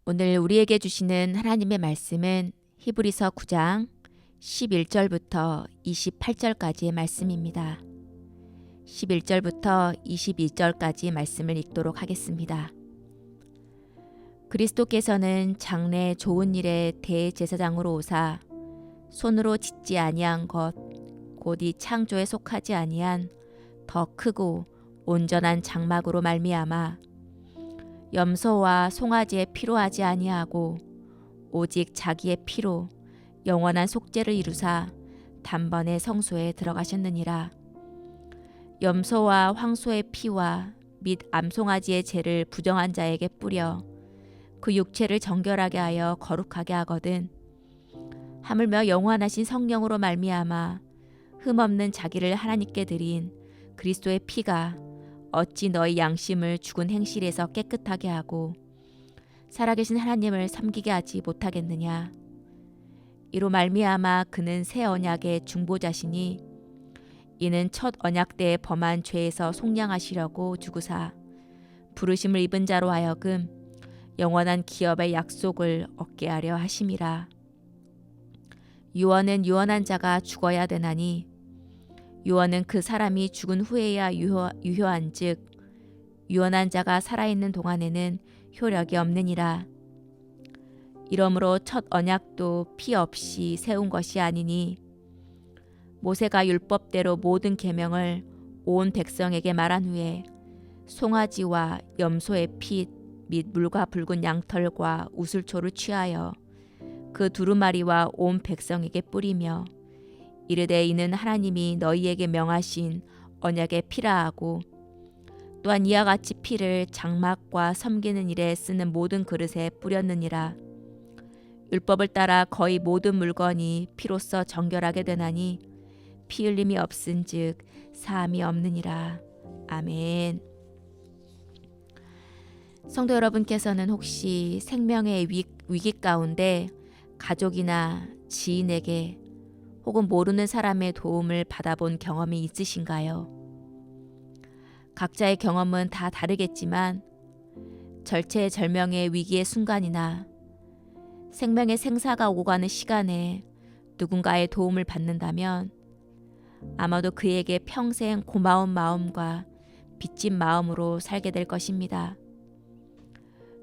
오늘 우리에게 주시는 하나님의 말씀은 히브리서 9장 11절부터 28절까지의 말씀입니다. 11절부터 22절까지 말씀을 읽도록 하겠습니다. 그리스도께서는 장래 좋은 일의 대제사장으로 오사 손으로 짓지 아니한 것 곧 이 창조에 속하지 아니한 더 크고 온전한 장막으로 말미암아 염소와 송아지의 피로 하지 아니하고 오직 자기의 피로 영원한 속죄를 이루사 단번에 성소에 들어가셨느니라. 염소와 황소의 피와 및 암송아지의 죄를 부정한 자에게 뿌려 그 육체를 정결하게 하여 거룩하게 하거든. 하물며 영원하신 성령으로 말미암아 흠없는 자기를 하나님께 드린 그리스도의 피가 어찌 너희 양심을 죽은 행실에서 깨끗하게 하고 살아계신 하나님을 섬기게 하지 못하겠느냐. 이로 말미암아 그는 새 언약의 중보자시니 이는 첫 언약 때에 범한 죄에서 속량하시려고 주구사 부르심을 입은 자로 하여금 영원한 기업의 약속을 얻게 하려 하심이라. 유언은 유언한 자가 죽어야 되나니 유언은 그 사람이 죽은 후에야 유효한즉 유언한 자가 살아있는 동안에는 효력이 없느니라. 이러므로 첫 언약도 피 없이 세운 것이 아니니 모세가 율법대로 모든 계명을 온 백성에게 말한 후에 송아지와 염소의 피 및 물과 붉은 양털과 우슬초를 취하여 그 두루마리와 온 백성에게 뿌리며 이르되 이는 하나님이 너희에게 명하신 언약의 피라 하고 또한 이와 같이 피를 장막과 섬기는 일에 쓰는 모든 그릇에 뿌렸느니라. 율법을 따라 거의 모든 물건이 피로써 정결하게 되나니 피 흘림이 없은즉 사함이 없느니라. 아멘. 성도 여러분께서는 혹시 생명의 위기 가운데 가족이나 지인에게 혹은 모르는 사람의 도움을 받아본 경험이 있으신가요? 각자의 경험은 다 다르겠지만 절체절명의 위기의 순간이나 생명의 생사가 오고 가는 시간에 누군가의 도움을 받는다면 아마도 그에게 평생 고마운 마음과 빚진 마음으로 살게 될 것입니다.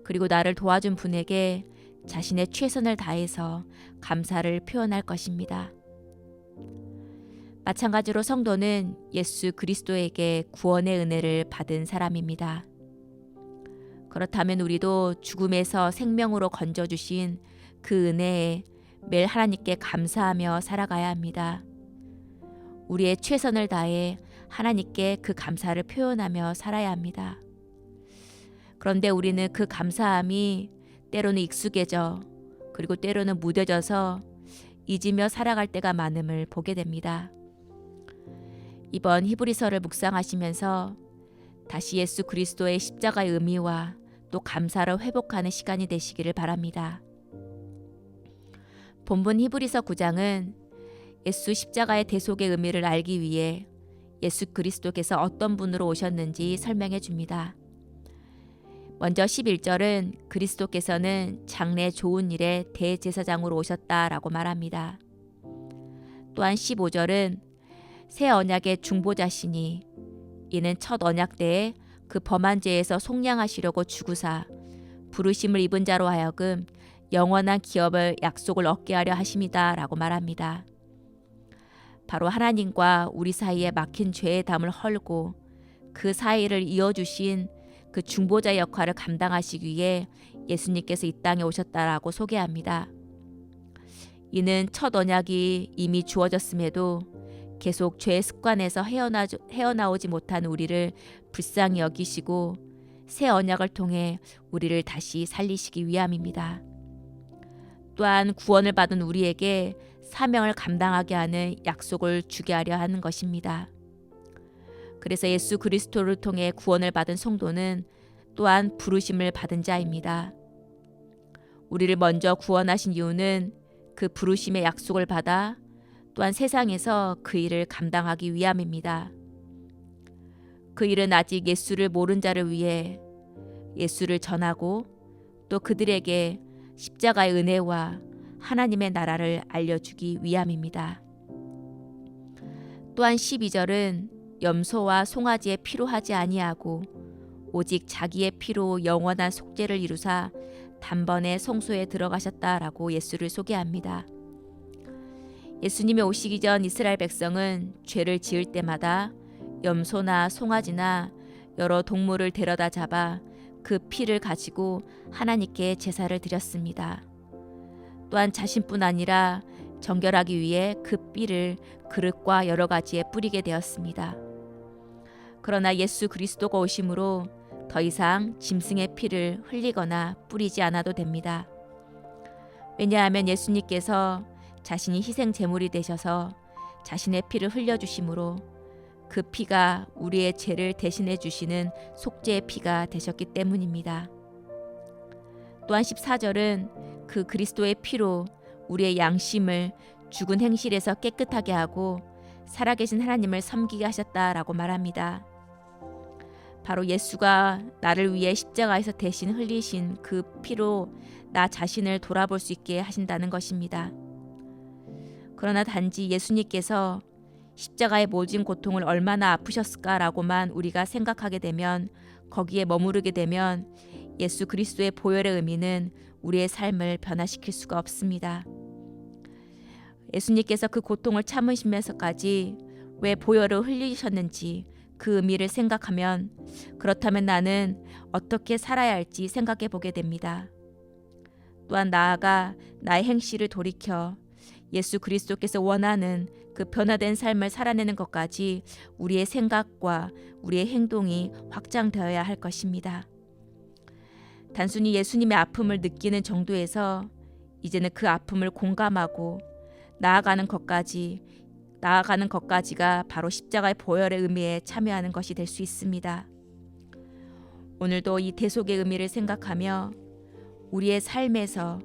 그리고 나를 도와준 분에게 자신의 최선을 다해서 감사를 표현할 것입니다. 마찬가지로 성도는 예수 그리스도에게 구원의 은혜를 받은 사람입니다. 그렇다면 우리도 죽음에서 생명으로 건져주신 그 은혜에 매일 하나님께 감사하며 살아가야 합니다. 우리의 최선을 다해 하나님께 그 감사를 표현하며 살아야 합니다. 그런데 우리는 그 감사함이 때로는 익숙해져 그리고 때로는 무뎌져서 잊으며 살아갈 때가 많음을 보게 됩니다. 이번 히브리서를 묵상하시면서 다시 예수 그리스도의 십자가의 의미와 또 감사를 회복하는 시간이 되시기를 바랍니다. 본문 히브리서 9장은 예수 십자가의 대속의 의미를 알기 위해 예수 그리스도께서 어떤 분으로 오셨는지 설명해 줍니다. 먼저 11절은 그리스도께서는 장래 좋은 일의 대제사장으로 오셨다라고 말합니다. 또한 15절은 새 언약의 중보자시니 이는 첫 언약 때에 그 범한 죄에서 속량하시려고 주구사 부르심을 입은 자로 하여금 영원한 기업을 약속을 얻게 하려 하심이다 라고 말합니다. 바로 하나님과 우리 사이에 막힌 죄의 담을 헐고 그 사이를 이어주신 그 중보자 역할을 감당하시기 위해 예수님께서 이 땅에 오셨다라고 소개합니다. 이는 첫 언약이 이미 주어졌음에도 계속 죄의 습관에서 헤어나오지 못한 우리를 불쌍히 여기시고 새 언약을 통해 우리를 다시 살리시기 위함입니다. 또한 구원을 받은 우리에게 사명을 감당하게 하는 약속을 주게 하려 하는 것입니다. 그래서 예수 그리스도를 통해 구원을 받은 성도는 또한 부르심을 받은 자입니다. 우리를 먼저 구원하신 이유는 그 부르심의 약속을 받아 또한 세상에서 그 일을 감당하기 위함입니다. 그 일은 아직 예수를 모른 자를 위해 예수를 전하고 또 그들에게 십자가의 은혜와 하나님의 나라를 알려주기 위함입니다. 또한 12절은 염소와 송아지의 피로 하지 아니하고 오직 자기의 피로 영원한 속죄를 이루사 단번에 성소에 들어가셨다라고 예수를 소개합니다. 예수님이 오시기 전 이스라엘 백성은 죄를 지을 때마다 염소나 송아지나 여러 동물을 데려다 잡아 그 피를 가지고 하나님께 제사를 드렸습니다. 또한 자신뿐 아니라 정결하기 위해 그 삐를 그릇과 여러 가지에 뿌리게 되었습니다. 그러나 예수 그리스도가 오심으로 더 이상 짐승의 피를 흘리거나 뿌리지 않아도 됩니다. 왜냐하면 예수님께서 자신이 희생 제물이 되셔서 자신의 피를 흘려주심으로 그 피가 우리의 죄를 대신해 주시는 속죄의 피가 되셨기 때문입니다. 또한 14절은 그 그리스도의 피로 우리의 양심을 죽은 행실에서 깨끗하게 하고 살아계신 하나님을 섬기게 하셨다라고 말합니다. 바로 예수가 나를 위해 십자가에서 대신 흘리신 그 피로 나 자신을 돌아볼 수 있게 하신다는 것입니다. 그러나 단지 예수님께서 십자가의 모진 고통을 얼마나 아프셨을까라고만 우리가 생각하게 되면, 거기에 머무르게 되면 예수 그리스도의 보혈의 의미는 우리의 삶을 변화시킬 수가 없습니다. 예수님께서 그 고통을 참으시면서까지 왜 보혈을 흘리셨는지 그 의미를 생각하면, 그렇다면 나는 어떻게 살아야 할지 생각해 보게 됩니다. 또한 나아가 나의 행실을 돌이켜 예수 그리스도께서 원하는 그 변화된 삶을 살아내는 것까지 우리의 생각과 우리의 행동이 확장되어야 할 것입니다. 단순히 예수님의 아픔을 느끼는 정도에서 이제는 그 아픔을 공감하고 나아가는 것까지가 바로 십자가의 보혈의 의미에 참여하는 것이 될 수 있습니다. 오늘도 이 대속의 의미를 생각하며 우리의 삶에서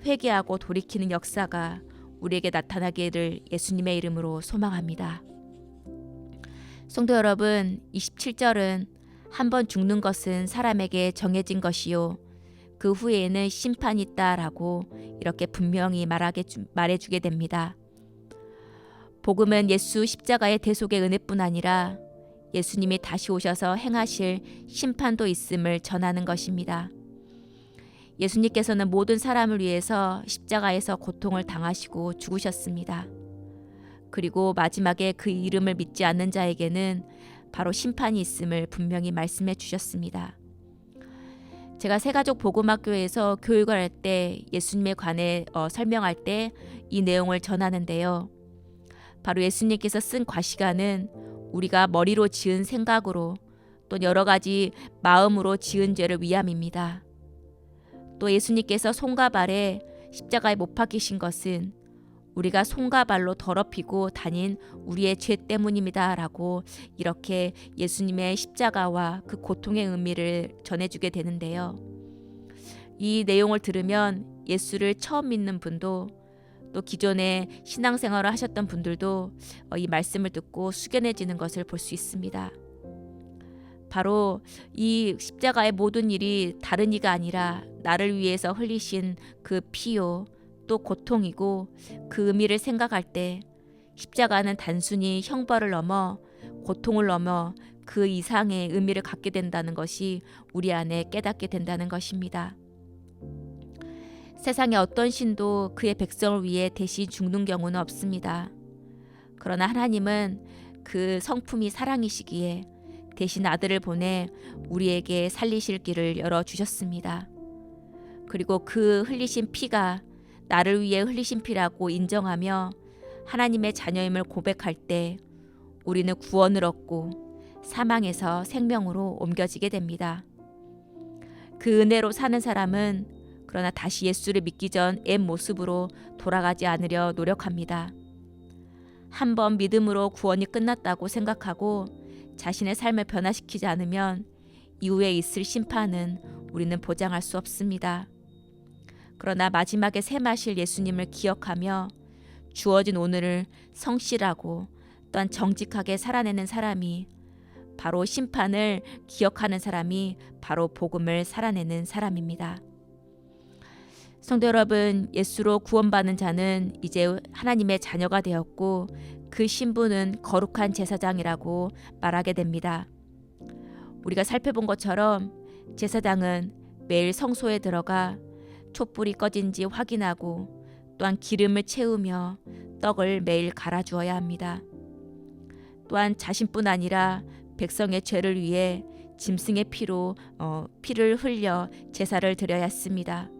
회개하고 돌이키는 역사가 우리에게 나타나기를 예수님의 이름으로 소망합니다. 성도 여러분, 27절은 한번 죽는 것은 사람에게 정해진 것이요 그 후에는 심판이 있다라고 이렇게 분명히 말해주게 됩니다. 복음은 예수 십자가의 대속의 은혜뿐 아니라 예수님이 다시 오셔서 행하실 심판도 있음을 전하는 것입니다. 예수님께서는 모든 사람을 위해서 십자가에서 고통을 당하시고 죽으셨습니다. 그리고 마지막에 그 이름을 믿지 않는 자에게는 바로 심판이 있음을 분명히 말씀해 주셨습니다. 제가 새가족 복음학교에서 교육을 할 때 예수님에 관해 설명할 때 이 내용을 전하는데요. 바로 예수님께서 쓴 과시가는 우리가 머리로 지은 생각으로 또 여러 가지 마음으로 지은 죄를 위함입니다. 또 예수님께서 손과 발에 십자가에 못 박히신 것은 우리가 손과 발로 더럽히고 다닌 우리의 죄 때문입니다 라고 이렇게 예수님의 십자가와 그 고통의 의미를 전해주게 되는데요. 이 내용을 들으면 예수를 처음 믿는 분도 또 기존에 신앙생활을 하셨던 분들도 이 말씀을 듣고 숙연해지는 것을 볼 수 있습니다. 바로 이 십자가의 모든 일이 다른 이가 아니라 나를 위해서 흘리신 그 피요 또 고통이고, 그 의미를 생각할 때 십자가는 단순히 형벌을 넘어 고통을 넘어 그 이상의 의미를 갖게 된다는 것이 우리 안에 깨닫게 된다는 것입니다. 세상의 어떤 신도 그의 백성을 위해 대신 죽는 경우는 없습니다. 그러나 하나님은 그 성품이 사랑이시기에 대신 아들을 보내 우리에게 살리실 길을 열어주셨습니다. 그리고 그 흘리신 피가 나를 위해 흘리신 피라고 인정하며 하나님의 자녀임을 고백할 때 우리는 구원을 얻고 사망에서 생명으로 옮겨지게 됩니다. 그 은혜로 사는 사람은 그러나 다시 예수를 믿기 전 옛 모습으로 돌아가지 않으려 노력합니다. 한번 믿음으로 구원이 끝났다고 생각하고 자신의 삶을 변화시키지 않으면 이후에 있을 심판은 우리는 보장할 수 없습니다. 그러나 마지막에 샘하실 예수님을 기억하며 주어진 오늘을 성실하고 또한 정직하게 살아내는 사람이, 바로 심판을 기억하는 사람이 바로 복음을 살아내는 사람입니다. 성도 여러분, 예수로 구원받은 자는 이제 하나님의 자녀가 되었고 그 신분은 거룩한 제사장이라고 말하게 됩니다. 우리가 살펴본 것처럼 제사장은 매일 성소에 들어가 촛불이 꺼진지 확인하고 또한 기름을 채우며 떡을 매일 갈아주어야 합니다. 또한 자신뿐 아니라 백성의 죄를 위해 짐승의 피를 흘려 제사를 드려야 했습니다.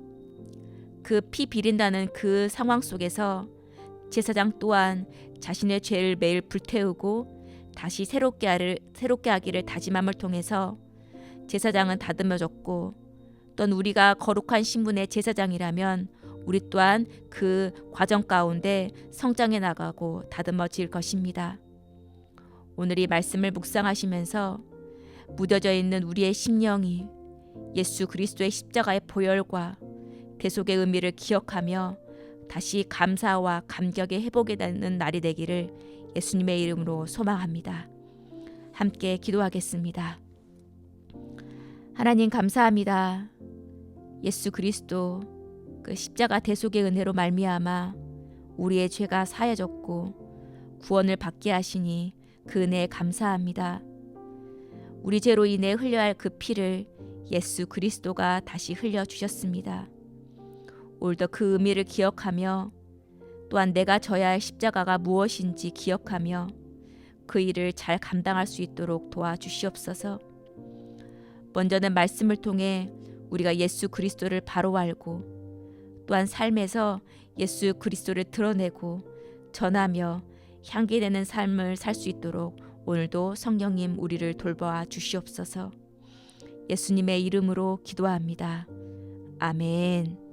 그 피 비린다는 그 상황 속에서 제사장 또한 자신의 죄를 매일 불태우고 다시 새롭게 하기를 다짐함을 통해서 제사장은 다듬어졌고, 또한 우리가 거룩한 신분의 제사장이라면 우리 또한 그 과정 가운데 성장해 나가고 다듬어질 것입니다. 오늘 이 말씀을 묵상하시면서 묻어져 있는 우리의 심령이 예수 그리스도의 십자가의 보혈과 대속의 의미를 기억하며 다시 감사와 감격의 회복이 되는 날이 되기를 예수님의 이름으로 소망합니다. 함께 기도하겠습니다. 하나님 감사합니다. 예수 그리스도 그 십자가 대속의 은혜로 말미암아 우리의 죄가 사해졌고 구원을 받게 하시니 그 은혜에 감사합니다. 우리 죄로 인해 흘려야 할 그 피를 예수 그리스도가 다시 흘려주셨습니다. 오늘도 그 의미를 기억하며 또한 내가 져야 할 십자가가 무엇인지 기억하며 그 일을 잘 감당할 수 있도록 도와주시옵소서. 먼저는 말씀을 통해 우리가 예수 그리스도를 바로 알고 또한 삶에서 예수 그리스도를 드러내고 전하며 향기되는 삶을 살 수 있도록 오늘도 성령님 우리를 돌보아 주시옵소서. 예수님의 이름으로 기도합니다. 아멘.